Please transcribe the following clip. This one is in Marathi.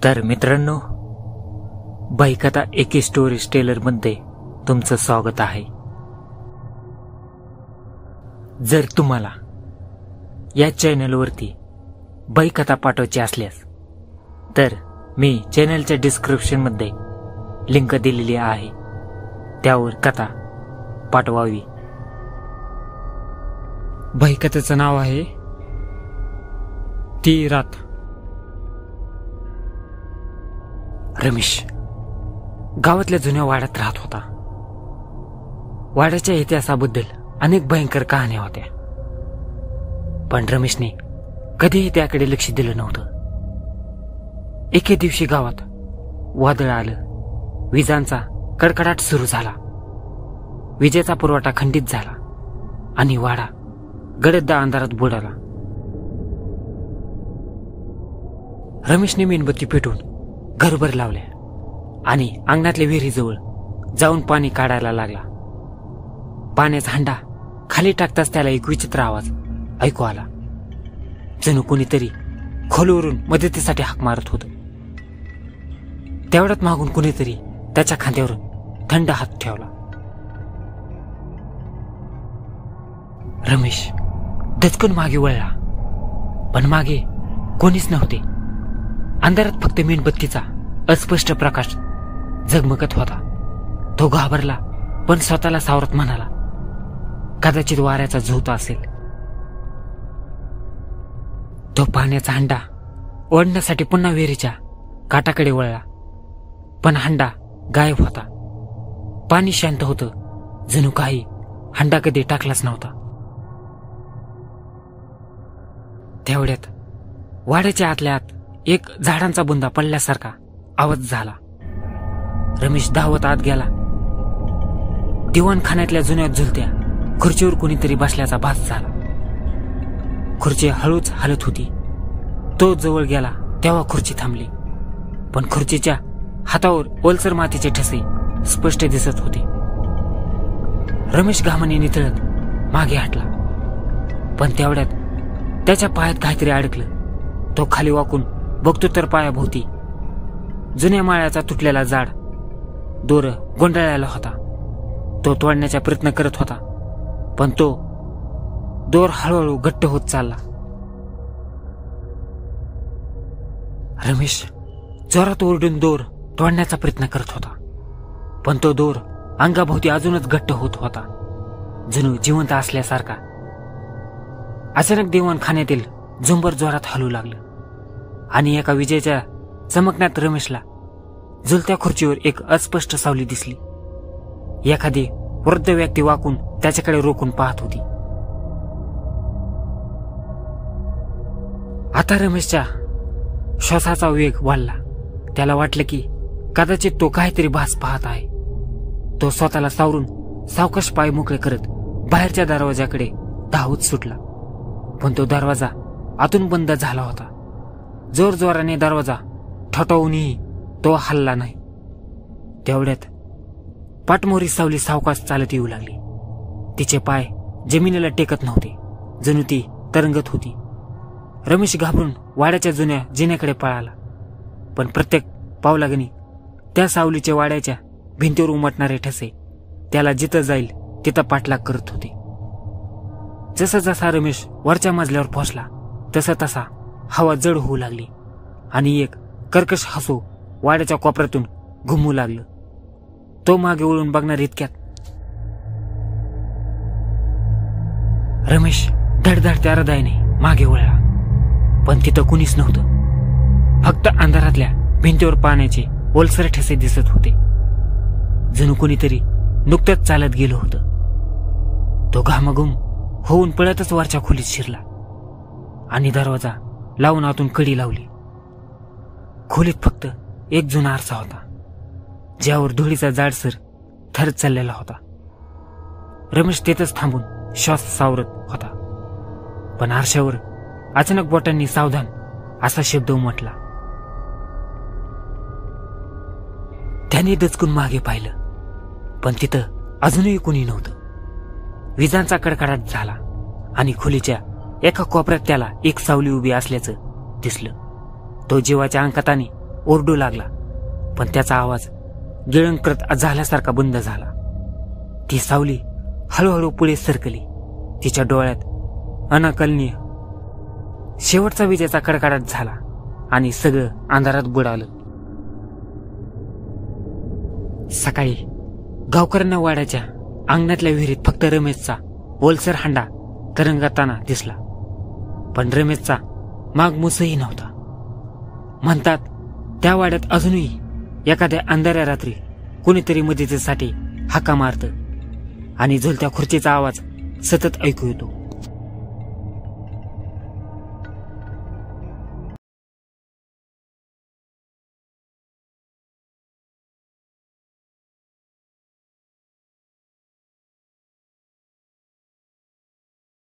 तर मित्रांनो, बाईकथा एके स्टोरी टेलर मध्ये तुमचं स्वागत आहे. जर तुम्हाला या चॅनलवरती बाईकथा पाठवायची असल्यास तर मी चॅनलच्या डिस्क्रिप्शन मध्ये लिंक दिलेली आहे, त्यावर कथा पाठवावी. बाईकथेचं नाव आहे ती रात. रमेश गावातल्या जुन्या वाड्यात राहत होता. वाड्याच्या इतिहासाबद्दल अनेक भयंकर कहाण्या होत्या, पण रमेशने कधीही त्याकडे लक्ष दिलं नव्हतं. एके दिवशी गावात वादळ आलं. विजांचा कडकडाट सुरू झाला. विजेचा पुरवठा खंडित झाला आणि वाडा गडद अंधारात बुडाला. रमेशने मेणबत्ती पेटवून घरभर लावल्या आणि अंगणातल्या विहिरीजवळ जाऊन पाणी काढायला लागला. पाण्याचा हंडा खाली टाकताच त्याला एक विचित्र आवाज ऐकू आला. जणू कोणीतरी खोलवरून मदतीसाठी हाक मारत होतं. तेवढ्यात मागून कुणीतरी त्याच्या खांद्यावर थंड हात ठेवला. रमेश दचकून मागे वळला, पण मागे कोणीच नव्हते. अंधारात फक्त मेणबत्तीचा अस्पष्ट प्रकाश झगमगत होता. तो घाबरला, पण स्वतःला सावरत म्हणाला, कदाचित वाऱ्याचा झोत असेल. तो पाण्याचा हंडा ओढण्यासाठी पुन्हा विहिरीच्या काठाकडे वळला, पण हंडा गायब होता. पाणी शांत होतं, जणू काही हंडा कधी टाकलाच नव्हता. तेवढ्यात वाड्याच्या आतल्या आत एक झाडांचा बुंदा पडल्यासारखा आवाज झाला. रमेश धावत आत गेला. दिवाणखान्यातल्या जुन्या झुलत्या खुर्चीवर कोणीतरी बसल्याचा भास झाला. खुर्ची हळूच हलत होती. तो जवळ गेला तेव्हा खुर्ची थांबली, पण खुर्चीच्या हातावर ओलसर मातीचे ठसे स्पष्ट दिसत होते. रमेश घामाने निथळत मागे हटला, पण तेवढ्यात त्याच्या पायात काहीतरी अडकलं. तो खाली वाकून बघतो तर पायाभोवती जुन्या माळ्याचा तुटलेला जाड दोर गोंधळलेला होता. तो तोडण्याचा प्रयत्न करत होता, पण तो दोर हळूहळू घट्ट होत चालला. रमेश जोरात ओरडून दोर तोडण्याचा प्रयत्न करत होता, पण तो दोर अंगाभोवती अजूनच घट्ट होत होता, जणू जिवंत असल्यासारखा. अचानक दिवाणखान्यातील झुंबर जोरात हलू लागलं आणि एका विजेच्या चमकण्यात रमेशला झुलत्या खुर्चीवर एक अस्पष्ट सावली दिसली. एखादी वृद्ध व्यक्ती वाकून त्याच्याकडे रोखून पाहत होती. आता रमेशच्या श्वासाचा वेग वाढला. त्याला वाटलं की कदाचित तो काहीतरी भास पाहत आहे. तो स्वतःला सावरून सावकाश पाय मोकळे करत बाहेरच्या दरवाजाकडे धावत सुटला, पण तो दरवाजा आतून बंद झाला होता. जोरजोराने दरवाजा ठोठावूनही तो हलला नाही. तेवढ्यात पाठमोरी सावली सावकाश चालत येऊ लागली. तिचे पाय जमिनीला टेकत नव्हते, जणू ती तरंगत होती. रमेश घाबरून वाड्याच्या जुन्या जिन्याकडे पळाला, पण प्रत्येक पावलागणी त्या सावलीच्या वाड्याच्या भिंतीवर उमटणारे ठसे त्याला जिथं जाईल तिथं पाठलाग करत होते. जसा जसा रमेश वरच्या मजल्यावर पोहोचला तसा तसा हवा जड होऊ लागली आणि एक कर्कश हसू वाड्याच्या कोपऱ्यातून घुमू लागलं. तो मागे वळून बघणार इतक्यात रमेश धडधडत्या हृदयाने मागे वळला, पण तिथं कुणीच नव्हतं. फक्त अंधारातल्या भिंतीवर पाण्याचे ओलसर ठसे दिसत होते, जणू कुणीतरी नुकतंच चालत गेलं होतं. तो घामाघूम होऊन पळतच वरच्या खोलीत शिरला आणि दरवाजा लावून आतून कडी लावली. खोलीत फक्त एक जुना आरसा होता, ज्यावर धुळीचा जाडसर थर चाललेला होता. रमेश तेथच थांबून श्वास सावरत होता, पण आरशावर अचानक बोटांनी सावधान असा शब्द उमटला. त्याने दचकून मागे पाहिलं, पण तिथं अजूनही कुणी नव्हतं. विजांचा कडकडाट झाला आणि खोलीच्या एका कोपऱ्यात त्याला एक सावली उभी असल्याचं दिसलं. तो जीवाच्या अंकाताने ओरडू लागला, पण त्याचा आवाज गिळंकृत झाल्यासारखा बंद झाला. ती सावली हळूहळू पुढे सरकली. तिच्या डोळ्यात अनाकलनीय शेवटचा विजेचा कडकडाट झाला आणि सगळं अंधारात बुडालं. सकाळी गावकऱ्यांना वाड्याच्या अंगणातल्या विहिरीत फक्त रमेशचा ओलसर हांडा तरंगताना दिसला, पण रमेशचा मागमूसही नव्हता. म्हणतात त्या वाड्यात अजूनही एखाद्या अंधाऱ्या रात्री कुणीतरी मदतीसाठी हाका मारतं आणि झुलत्या खुर्चीचा आवाज सतत ऐकू येतो.